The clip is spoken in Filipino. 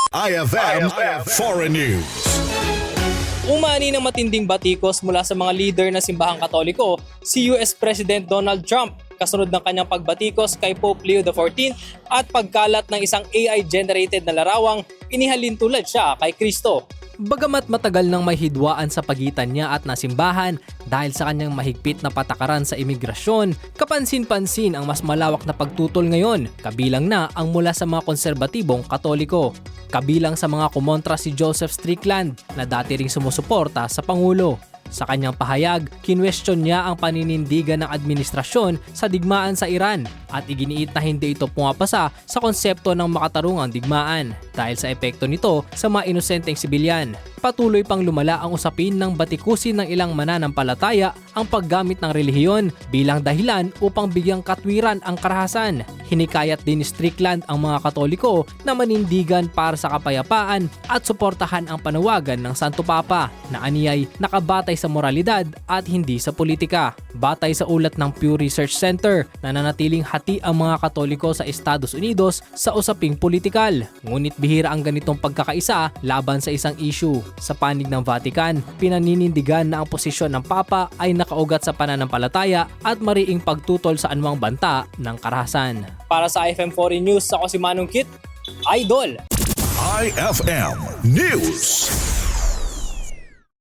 IFM Foreign News. Umani ng matinding batikos mula sa mga leader ng simbahang Katoliko si US President Donald Trump kasunod ng kanyang pagbatikos kay Pope Leo XIV at pagkalat ng isang AI-generated na larawang inihalin tulad siya kay Kristo. Bagamat matagal nang may hidwaan sa pagitan niya at nasimbahan dahil sa kanyang mahigpit na patakaran sa imigrasyon, kapansin-pansin ang mas malawak na pagtutol ngayon, kabilang na ang mula sa mga konserbatibong Katoliko. Kabilang sa mga kumontra si Joseph Strickland na dati ring sumusuporta sa Pangulo. Sa kanyang pahayag, kinwestiyon niya ang paninindigan ng administrasyon sa digmaan sa Iran at iginiit na hindi ito pumapasa sa konsepto ng makatarungang digmaan dahil sa epekto nito sa mga inosenteng sibilyan. Patuloy pang lumala ang usapin ng batikusin ng ilang mananampalataya ang paggamit ng relihiyon bilang dahilan upang bigyang katwiran ang karahasan. Hinikayat din ni Strickland ang mga Katoliko na manindigan para sa kapayapaan at suportahan ang panawagan ng Santo Papa na aniyay nakabatay sa moralidad at hindi sa politika. Batay sa ulat ng Pew Research Center, nananatiling hati ang mga Katoliko sa Estados Unidos sa usaping politikal. Ngunit bihira ang ganitong pagkakaisa laban sa isang issue. Sa panig ng Vatican, pinaninindigan na ang posisyon ng Papa ay nakaugat sa pananampalataya at mariing pagtutol sa anumang banta ng karahasan. Para sa IFM Foreign News, ako si Manong Kit, Idol! IFM News.